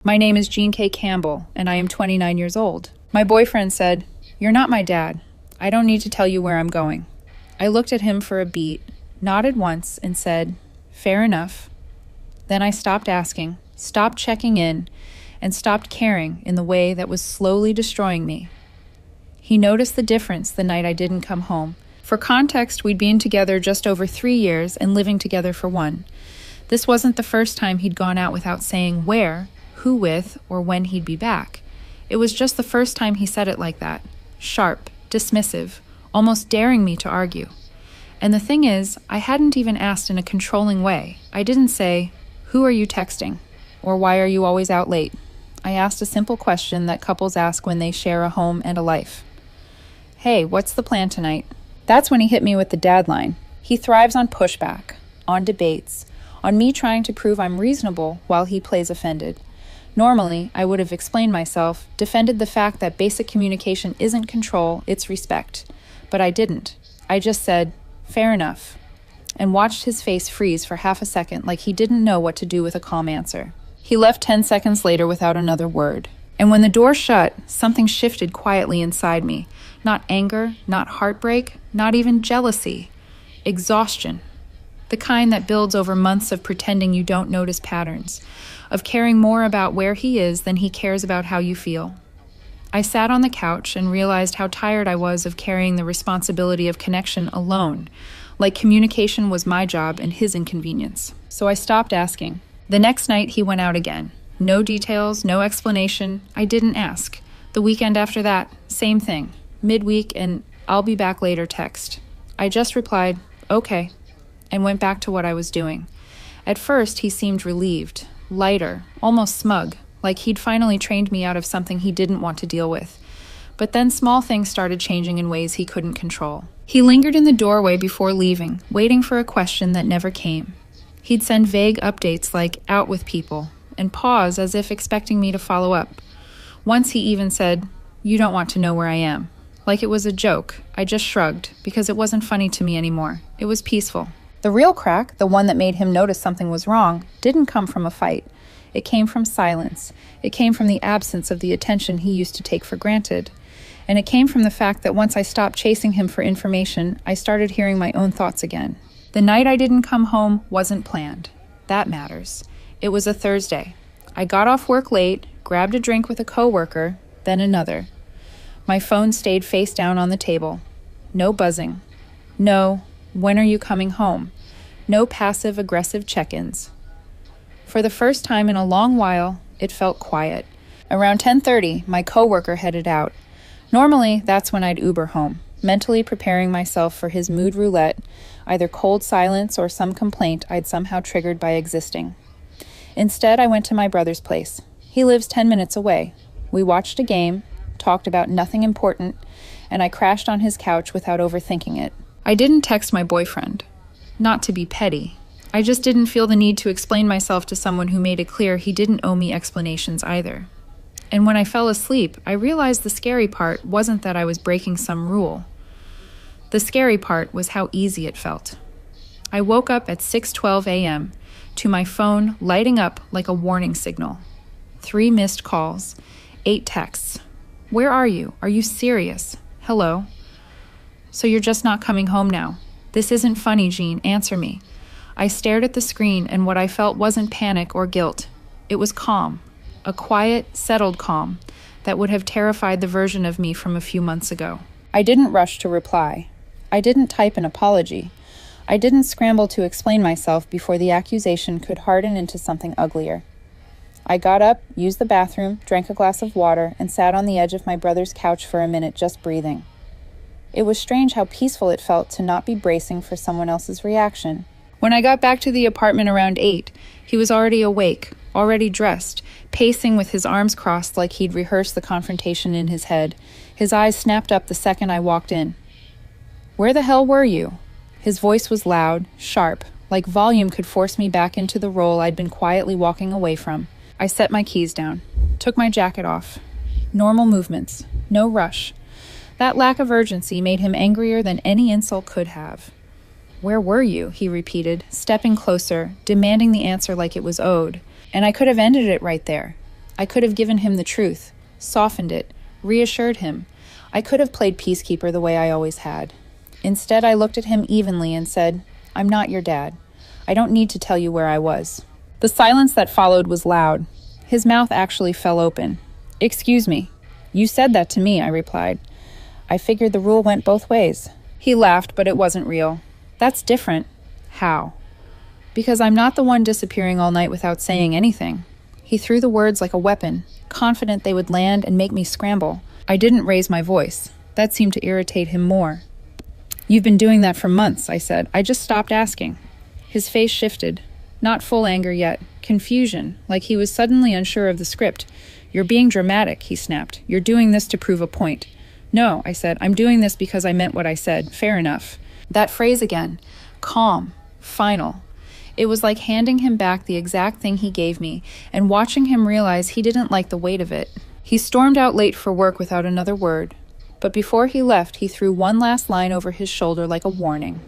My name is Jean K. Campbell, and I am 29 years old. My boyfriend said, "You're not my dad. I don't need to tell you where I'm going." I looked at him for a beat, nodded once, and said, "Fair enough." Then I stopped asking, stopped checking in, and stopped caring in the way that was slowly destroying me. He noticed the difference the night I didn't come home. For context, we'd been together just over 3 years and living together for 1. This wasn't the first time he'd gone out without saying where, who with, or when he'd be back. It was just the first time he said it like that. Sharp, dismissive, almost daring me to argue. And the thing is, I hadn't even asked in a controlling way. I didn't say, "Who are you texting?" or "Why are you always out late?" I asked a simple question that couples ask when they share a home and a life. "Hey, what's the plan tonight?" That's when he hit me with the Dadline. He thrives on pushback, on debates, on me trying to prove I'm reasonable while he plays offended. Normally, I would have explained myself, defended the fact that basic communication isn't control, it's respect. But I didn't. I just said, "Fair enough," and watched his face freeze for half a second like he didn't know what to do with a calm answer. He left 10 seconds later without another word. And when the door shut, something shifted quietly inside me. Not anger, not heartbreak, not even jealousy. Exhaustion. The kind that builds over months of pretending you don't notice patterns, of caring more about where he is than he cares about how you feel. I sat on the couch and realized how tired I was of carrying the responsibility of connection alone, like communication was my job and his inconvenience. So I stopped asking. The next night he went out again. No details, no explanation. I didn't ask. The weekend after that, same thing. Midweek and "I'll be back later" text. I just replied, "Okay," and went back to what I was doing. At first, he seemed relieved, lighter, almost smug, like he'd finally trained me out of something he didn't want to deal with. But then small things started changing in ways he couldn't control. He lingered in the doorway before leaving, waiting for a question that never came. He'd send vague updates like "out with people," and pause as if expecting me to follow up. Once he even said, "You don't want to know where I am." Like it was a joke. I just shrugged, because it wasn't funny to me anymore. It was peaceful. The real crack, the one that made him notice something was wrong, didn't come from a fight. It came from silence. It came from the absence of the attention he used to take for granted. And it came from the fact that once I stopped chasing him for information, I started hearing my own thoughts again. The night I didn't come home wasn't planned. That matters. It was a Thursday. I got off work late, grabbed a drink with a coworker, then another. My phone stayed face down on the table. No buzzing. No, "When are you coming home?" No passive-aggressive check-ins. For the first time in a long while, it felt quiet. Around 10:30, my coworker headed out. Normally, that's when I'd Uber home, mentally preparing myself for his mood roulette, either cold silence or some complaint I'd somehow triggered by existing. Instead, I went to my brother's place. He lives 10 minutes away. We watched a game, talked about nothing important, and I crashed on his couch without overthinking it. I didn't text my boyfriend. Not to be petty. I just didn't feel the need to explain myself to someone who made it clear he didn't owe me explanations either. And when I fell asleep, I realized the scary part wasn't that I was breaking some rule. The scary part was how easy it felt. I woke up at 6:12 a.m. to my phone lighting up like a warning signal. 3 missed calls, 8 texts. "Where are you? Are you serious? Hello? So you're just not coming home now? This isn't funny, Jean. Answer me." I stared at the screen, and what I felt wasn't panic or guilt. It was calm. A quiet, settled calm that would have terrified the version of me from a few months ago. I didn't rush to reply. I didn't type an apology. I didn't scramble to explain myself before the accusation could harden into something uglier. I got up, used the bathroom, drank a glass of water, and sat on the edge of my brother's couch for a minute just breathing. It was strange how peaceful it felt to not be bracing for someone else's reaction. When I got back to the apartment around 8, he was already awake, already dressed, pacing with his arms crossed like he'd rehearsed the confrontation in his head. His eyes snapped up the second I walked in. "Where the hell were you?" His voice was loud, sharp, like volume could force me back into the role I'd been quietly walking away from. I set my keys down, took my jacket off. Normal movements, no rush. That lack of urgency made him angrier than any insult could have. "Where were you?" he repeated, stepping closer, demanding the answer like it was owed. And I could have ended it right there. I could have given him the truth, softened it, reassured him. I could have played peacekeeper the way I always had. Instead, I looked at him evenly and said, I'm not your dad. I don't need to tell you where I was. The silence that followed was loud. His mouth actually fell open. Excuse me. You said that to me, I replied. I figured the rule went both ways. He laughed, but it wasn't real. That's different. How? Because I'm not the one disappearing all night without saying anything. He threw the words like a weapon, confident they would land and make me scramble. I didn't raise my voice. That seemed to irritate him more. You've been doing that for months, I said. I just stopped asking. His face shifted. Not full anger yet. Confusion, like he was suddenly unsure of the script. You're being dramatic, he snapped. You're doing this to prove a point. No, I said. I'm doing this because I meant what I said. Fair enough. That phrase again. Calm. Final. It was like handing him back the exact thing he gave me and watching him realize he didn't like the weight of it. He stormed out late for work without another word, but before he left, he threw one last line over his shoulder like a warning.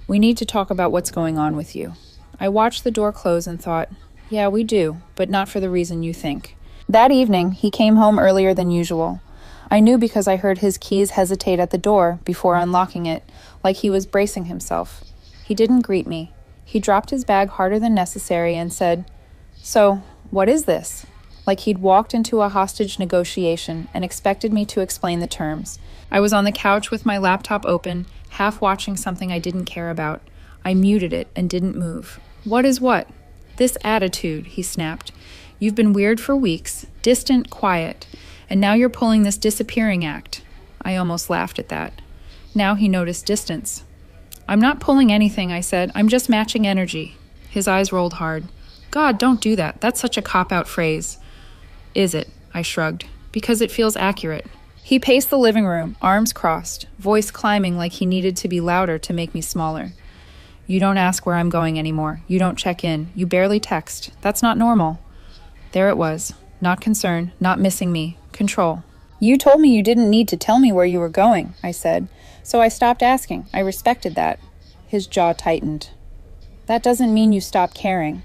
We need to talk about what's going on with you. I watched the door close and thought, yeah, we do, but not for the reason you think. That evening, he came home earlier than usual. I knew because I heard his keys hesitate at the door before unlocking it, like he was bracing himself. He didn't greet me. He dropped his bag harder than necessary and said, So, what is this? Like he'd walked into a hostage negotiation and expected me to explain the terms. I was on the couch with my laptop open, half watching something I didn't care about. I muted it and didn't move. What is what? This attitude, he snapped. You've been weird for weeks, distant, quiet, and now you're pulling this disappearing act. I almost laughed at that. Now he noticed distance. I'm not pulling anything, I said. I'm just matching energy. His eyes rolled hard. God, don't do that. That's such a cop-out phrase. Is it? I shrugged. Because it feels accurate. He paced the living room, arms crossed, voice climbing like he needed to be louder to make me smaller. You don't ask where I'm going anymore. You don't check in. You barely text. That's not normal. There it was. Not concern, not missing me. Control. You told me you didn't need to tell me where you were going, I said. So I stopped asking. I respected that. His jaw tightened. That doesn't mean you stopped caring.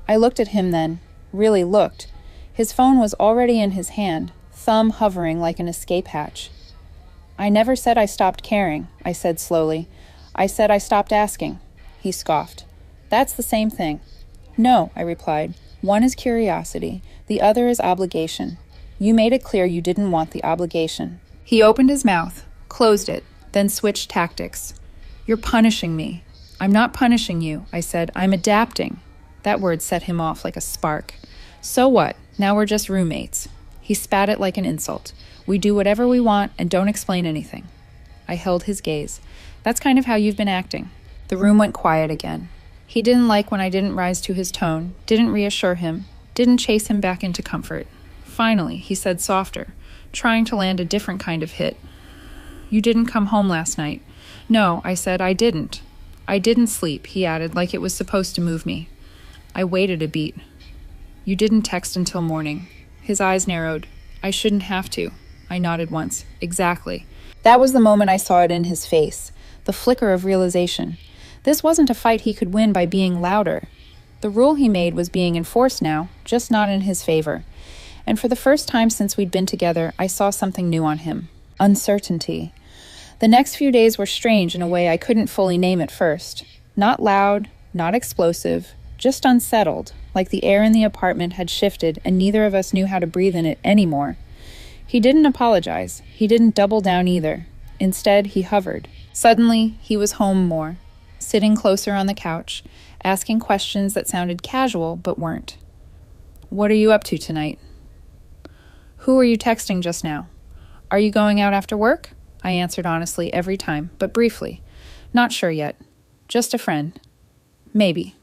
I looked at him then. Really looked. His phone was already in his hand, thumb hovering like an escape hatch. I never said I stopped caring, I said slowly. I said I stopped asking. He scoffed. That's the same thing. No, I replied. One is curiosity. The other is obligation. You made it clear you didn't want the obligation. He opened his mouth, closed it, then switched tactics. You're punishing me. I'm not punishing you, I said. I'm adapting. That word set him off like a spark. So what? Now we're just roommates. He spat it like an insult. We do whatever we want and don't explain anything. I held his gaze. That's kind of how you've been acting. The room went quiet again. He didn't like when I didn't rise to his tone, didn't reassure him, didn't chase him back into comfort. Finally, he said softer, trying to land a different kind of hit. You didn't come home last night. No, I said, I didn't. I didn't sleep, he added, like it was supposed to move me. I waited a beat. You didn't text until morning. His eyes narrowed. I shouldn't have to. I nodded once. Exactly. That was the moment I saw it in his face, the flicker of realization. This wasn't a fight he could win by being louder. The rule he made was being enforced now, just not in his favor. And for the first time since we'd been together, I saw something new on him. Uncertainty. The next few days were strange in a way I couldn't fully name at first. Not loud, not explosive, just unsettled, like the air in the apartment had shifted and neither of us knew how to breathe in it anymore. He didn't apologize. He didn't double down either. Instead, he hovered. Suddenly, he was home more, sitting closer on the couch, asking questions that sounded casual but weren't. What are you up to tonight? Who are you texting just now? Are you going out after work? I answered honestly every time, but briefly. Not sure yet. Just a friend. Maybe.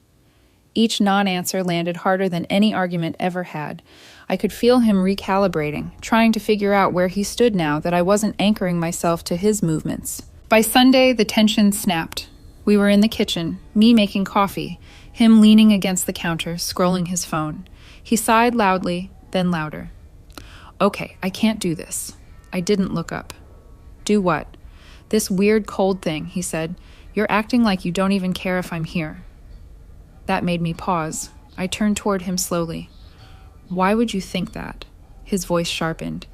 Each non-answer landed harder than any argument ever had. I could feel him recalibrating, trying to figure out where he stood now that I wasn't anchoring myself to his movements. By Sunday, the tension snapped. We were in the kitchen, me making coffee, him leaning against the counter, scrolling his phone. He sighed loudly, then louder. Okay, I can't do this. I didn't look up. Do what? This weird cold thing, he said. You're acting like you don't even care if I'm here. That made me pause. I turned toward him slowly. Why would you think that? His voice sharpened.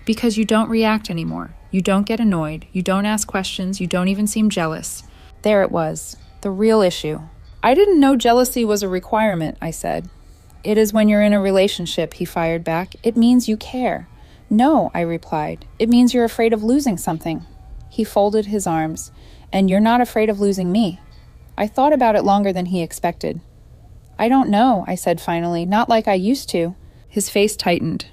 Because you don't react anymore. You don't get annoyed. You don't ask questions. You don't even seem jealous. There it was, the real issue. I didn't know jealousy was a requirement, I said. It is when you're in a relationship, he fired back. It means you care. No, I replied. It means you're afraid of losing something. He folded his arms. And you're not afraid of losing me. I thought about it longer than he expected. I don't know, I said finally, not like I used to. His face tightened.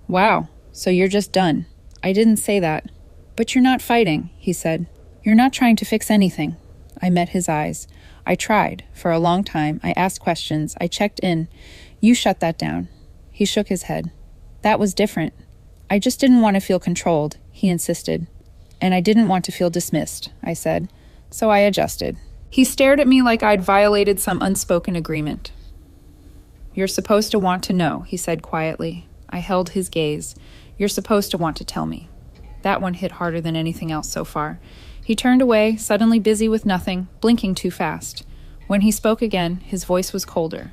Wow, so you're just done. I didn't say that. But you're not fighting, he said. You're not trying to fix anything. I met his eyes. I tried. For a long time, I asked questions. I checked in. You shut that down. He shook his head. That was different. I just didn't want to feel controlled, he insisted. And I didn't want to feel dismissed, I said. So I adjusted. He stared at me like I'd violated some unspoken agreement. You're supposed to want to know, he said quietly. I held his gaze. You're supposed to want to tell me. That one hit harder than anything else so far. He turned away, suddenly busy with nothing, blinking too fast. When he spoke again, his voice was colder.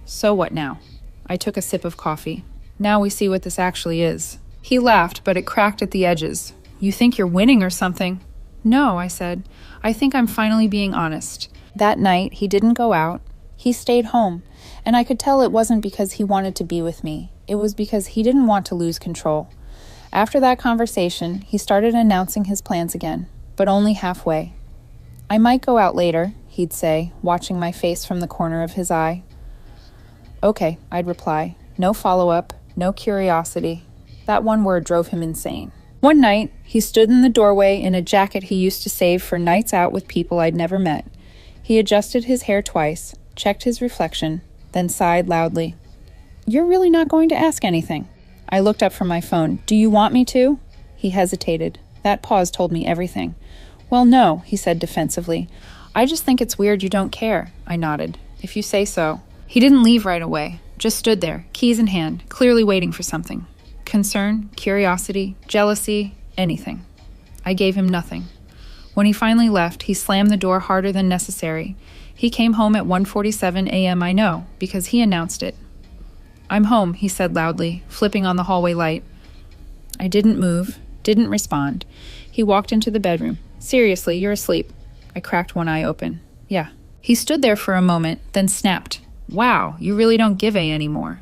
So what now? I took a sip of coffee. Now we see what this actually is. He laughed, but it cracked at the edges. You think you're winning or something? No, I said. I think I'm finally being honest. That night, he didn't go out. He stayed home, and I could tell it wasn't because he wanted to be with me. It was because he didn't want to lose control. After that conversation, he started announcing his plans again, but only halfway. I might go out later, he'd say, watching my face from the corner of his eye. Okay, I'd reply. No follow-up, no curiosity. That one word drove him insane. One night, he stood in the doorway in a jacket he used to save for nights out with people I'd never met. He adjusted his hair twice, checked his reflection, then sighed loudly. You're really not going to ask anything. I looked up from my phone. Do you want me to? He hesitated. That pause told me everything. Well, no, he said defensively. I just think it's weird you don't care. I nodded. If you say so. He didn't leave right away, just stood there, keys in hand, clearly waiting for something. Concern, curiosity, jealousy, anything. I gave him nothing. When he finally left, he slammed the door harder than necessary. He came home at 1:47 a.m. I know, because he announced it. I'm home, he said loudly, flipping on the hallway light. I didn't move, didn't respond. He walked into the bedroom. Seriously, you're asleep. I cracked one eye open. Yeah. He stood there for a moment, then snapped. Wow, you really don't give a anymore.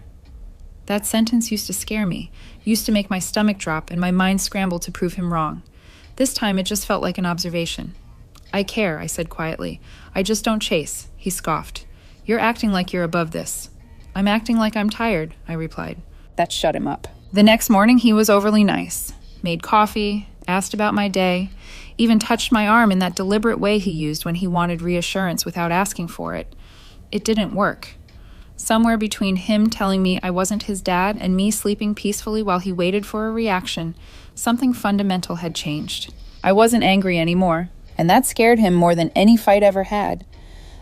That sentence used to scare me, used to make my stomach drop and my mind scramble to prove him wrong. This time it just felt like an observation. I care, I said quietly. I just don't chase, he scoffed. You're acting like you're above this. I'm acting like I'm tired, I replied. That shut him up. The next morning he was overly nice. Made coffee, asked about my day, even touched my arm in that deliberate way he used when he wanted reassurance without asking for it. It didn't work. Somewhere between him telling me I wasn't his dad and me sleeping peacefully while he waited for a reaction, something fundamental had changed. I wasn't angry anymore, and that scared him more than any fight ever had.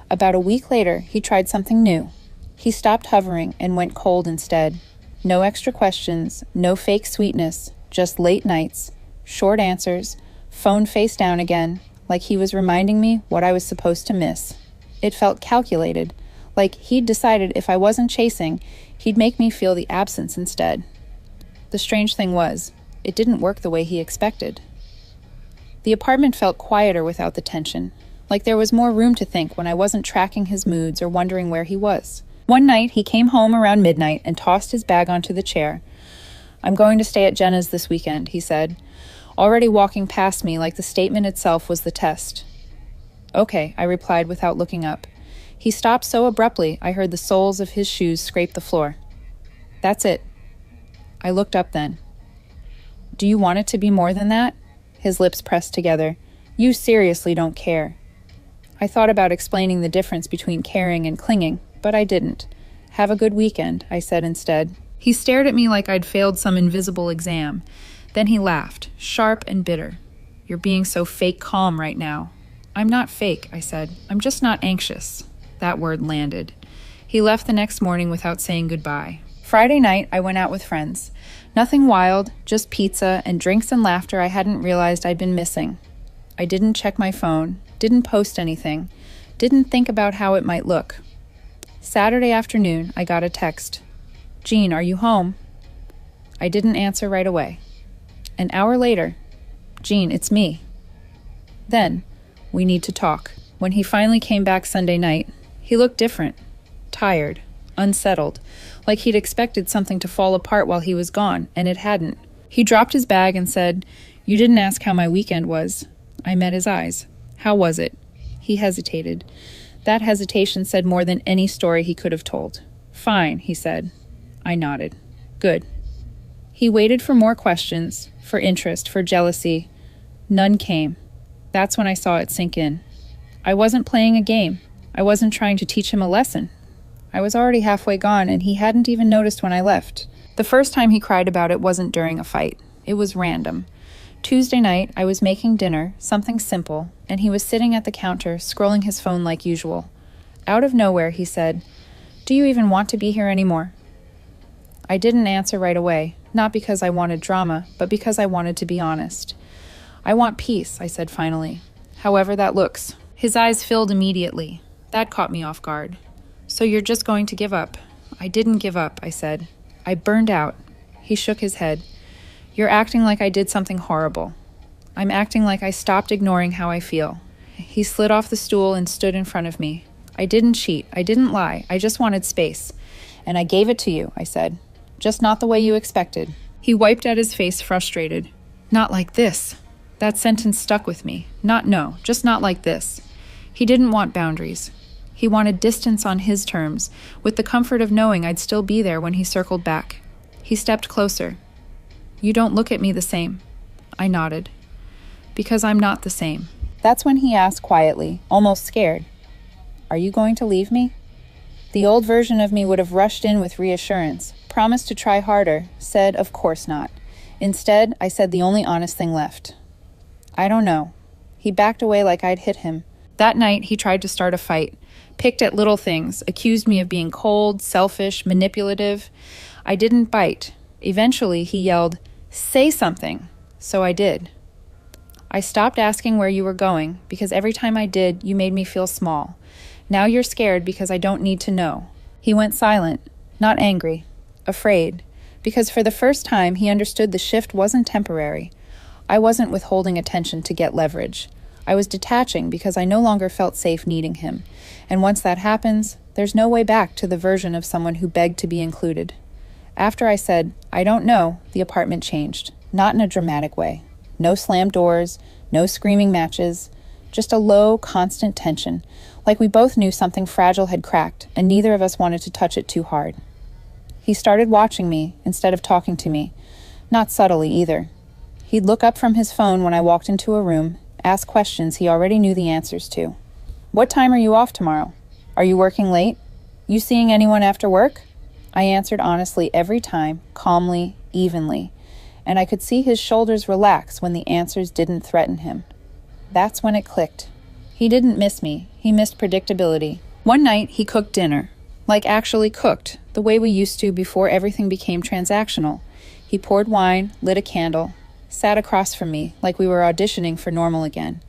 About a week later, he tried something new. He stopped hovering and went cold instead. No extra questions, no fake sweetness, just late nights, short answers, phone face down again, like he was reminding me what I was supposed to miss. It felt calculated, like he'd decided if I wasn't chasing, he'd make me feel the absence instead. The strange thing was, it didn't work the way he expected. The apartment felt quieter without the tension, like there was more room to think when I wasn't tracking his moods or wondering where he was. One night, he came home around midnight and tossed his bag onto the chair. I'm going to stay at Jenna's this weekend, he said, already walking past me like the statement itself was the test. Okay, I replied without looking up. He stopped so abruptly I heard the soles of his shoes scrape the floor. That's it. I looked up then. Do you want it to be more than that? His lips pressed together. You seriously don't care. I thought about explaining the difference between caring and clinging, but I didn't. Have a good weekend, I said instead. He stared at me like I'd failed some invisible exam. Then he laughed, sharp and bitter. You're being so fake calm right now. I'm not fake, I said. I'm just not anxious. That word landed. He left the next morning without saying goodbye. Friday night, I went out with friends. Nothing wild, just pizza and drinks and laughter I hadn't realized I'd been missing. I didn't check my phone, didn't post anything, didn't think about how it might look. Saturday afternoon, I got a text. Jean, are you home? I didn't answer right away. An hour later, Jean, it's me. Then, we need to talk. When he finally came back Sunday night, he looked different, tired, unsettled, like he'd expected something to fall apart while he was gone, and it hadn't. He dropped his bag and said, "You didn't ask how my weekend was." I met his eyes. How was it? He hesitated. That hesitation said more than any story he could have told. Fine, he said. I nodded. Good. He waited for more questions, for interest, for jealousy. None came. That's when I saw it sink in. I wasn't playing a game. I wasn't trying to teach him a lesson. I was already halfway gone, and he hadn't even noticed when I left. The first time he cried about it wasn't during a fight. It was random. Tuesday night, I was making dinner, something simple, and he was sitting at the counter, scrolling his phone like usual. Out of nowhere, he said, "Do you even want to be here anymore?" I didn't answer right away, not because I wanted drama, but because I wanted to be honest. "I want peace," I said finally. "However that looks." His eyes filled immediately. That caught me off guard. "So you're just going to give up?" "I didn't give up," I said. "I burned out." He shook his head. "You're acting like I did something horrible." "I'm acting like I stopped ignoring how I feel." He slid off the stool and stood in front of me. "I didn't cheat. I didn't lie. I just wanted space. And I gave it to you," I said. "Just not the way you expected." He wiped at his face, frustrated. "Not like this." That sentence stuck with me. Just not like this. He didn't want boundaries. He wanted distance on his terms, with the comfort of knowing I'd still be there when he circled back. He stepped closer. "You don't look at me the same." I nodded. "Because I'm not the same." That's when he asked quietly, almost scared, "Are you going to leave me?" The old version of me would have rushed in with reassurance, promised to try harder, said, "Of course not." Instead, I said the only honest thing left. "I don't know." He backed away like I'd hit him. That night, he tried to start a fight, picked at little things, accused me of being cold, selfish, manipulative. I didn't bite. Eventually, he yelled, "Say something." So I did. "I stopped asking where you were going, because every time I did, you made me feel small. Now you're scared because I don't need to know." He went silent, not angry, afraid, because for the first time, he understood the shift wasn't temporary. I wasn't withholding attention to get leverage. I was detaching because I no longer felt safe needing him. And once that happens, there's no way back to the version of someone who begged to be included. After I said, "I don't know," the apartment changed. Not in a dramatic way. No slammed doors, no screaming matches, just a low, constant tension, like we both knew something fragile had cracked, and neither of us wanted to touch it too hard. He started watching me instead of talking to me, not subtly either. He'd look up from his phone when I walked into a room, ask questions he already knew the answers to. "What time are you off tomorrow? Are you working late? You seeing anyone after work?" I answered honestly every time, calmly, evenly, and I could see his shoulders relax when the answers didn't threaten him. That's when it clicked. He didn't miss me. He missed predictability. One night, he cooked dinner. Like actually cooked, the way we used to before everything became transactional. He poured wine, lit a candle, sat across from me like we were auditioning for normal again.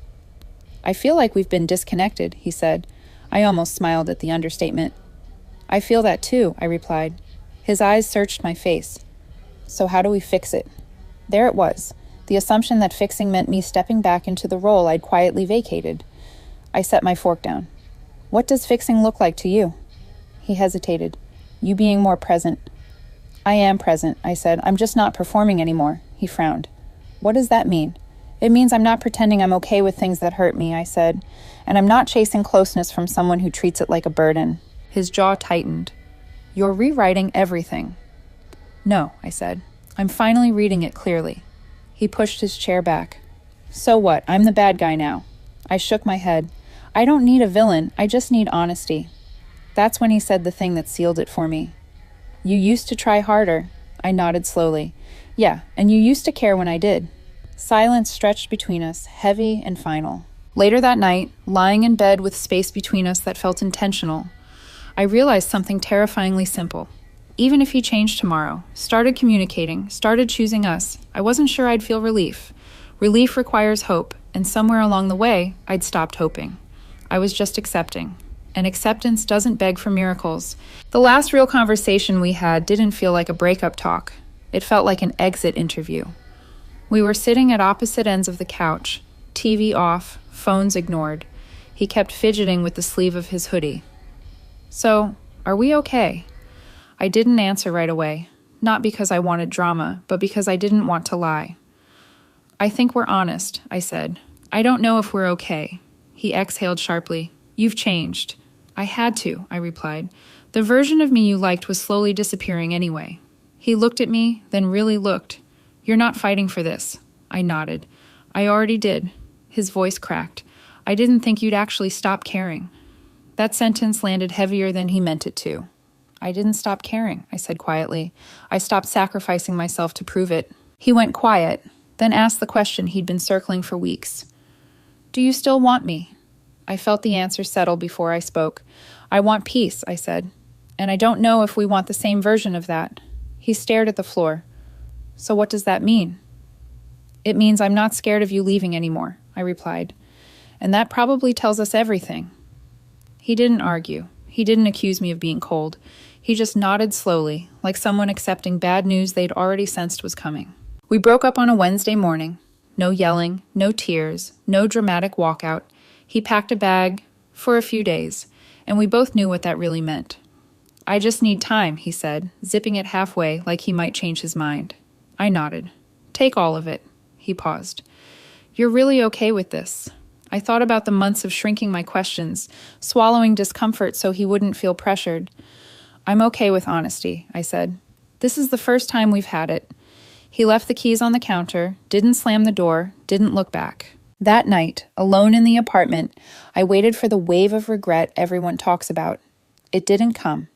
"I feel like we've been disconnected," he said. I almost smiled at the understatement. "I feel that too," I replied. His eyes searched my face. "So how do we fix it?" There it was, the assumption that fixing meant me stepping back into the role I'd quietly vacated. I set my fork down. "What does fixing look like to you?" He hesitated. "You being more present." "I am present," I said. "I'm just not performing anymore." He frowned. "What does that mean?" "It means I'm not pretending I'm okay with things that hurt me," I said. "And I'm not chasing closeness from someone who treats it like a burden." His jaw tightened. "You're rewriting everything." "No," I said. "I'm finally reading it clearly." He pushed his chair back. "So what? I'm the bad guy now." I shook my head. "I don't need a villain. I just need honesty." That's when he said the thing that sealed it for me. "You used to try harder." I nodded slowly. "Yeah, and you used to care when I did." Silence stretched between us, heavy and final. Later that night, lying in bed with space between us that felt intentional, I realized something terrifyingly simple. Even if he changed tomorrow, started communicating, started choosing us, I wasn't sure I'd feel relief. Relief requires hope, and somewhere along the way, I'd stopped hoping. I was just accepting. and acceptance doesn't beg for miracles. The last real conversation we had didn't feel like a breakup talk. It felt like an exit interview. We were sitting at opposite ends of the couch, TV off, phones ignored. He kept fidgeting with the sleeve of his hoodie. "So, are we okay?" I didn't answer right away, not because I wanted drama, but because I didn't want to lie. "I think we're honest," I said. "I don't know if we're okay." He exhaled sharply. "You've changed." "I had to," I replied. "The version of me you liked was slowly disappearing anyway." He looked at me, then really looked. "You're not fighting for this." I nodded. "I already did." His voice cracked. "I didn't think you'd actually stop caring." That sentence landed heavier than he meant it to. "I didn't stop caring," I said quietly. "I stopped sacrificing myself to prove it." He went quiet, then asked the question he'd been circling for weeks. "Do you still want me?" I felt the answer settle before I spoke. "I want peace," I said. "And I don't know if we want the same version of that." He stared at the floor. "So what does that mean?" "It means I'm not scared of you leaving anymore," I replied. "And that probably tells us everything." He didn't argue. He didn't accuse me of being cold. He just nodded slowly, like someone accepting bad news they'd already sensed was coming. We broke up on a Wednesday morning. No yelling, no tears, no dramatic walkout. He packed a bag for a few days, and we both knew what that really meant. "I just need time," he said, zipping it halfway like he might change his mind. I nodded. "Take all of it." He paused. "You're really okay with this?" I thought about the months of shrinking my questions, swallowing discomfort so he wouldn't feel pressured. "I'm okay with honesty," I said. "This is the first time we've had it." He left the keys on the counter, didn't slam the door, didn't look back. That night, alone in the apartment, I waited for the wave of regret everyone talks about. It didn't come.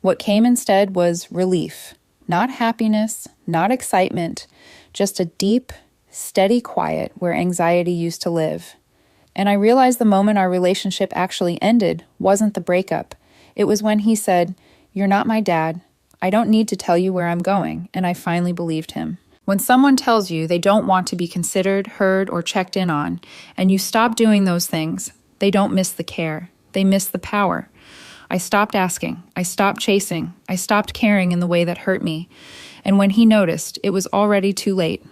What came instead was relief. Not happiness, not excitement, just a deep, steady quiet where anxiety used to live. And I realized the moment our relationship actually ended wasn't the breakup. It was when he said, "You're not my dad. I don't need to tell you where I'm going," and I finally believed him. When someone tells you they don't want to be considered, heard, or checked in on, and you stop doing those things, they don't miss the care. They miss the power. I stopped asking. I stopped chasing. I stopped caring in the way that hurt me. And when he noticed, it was already too late.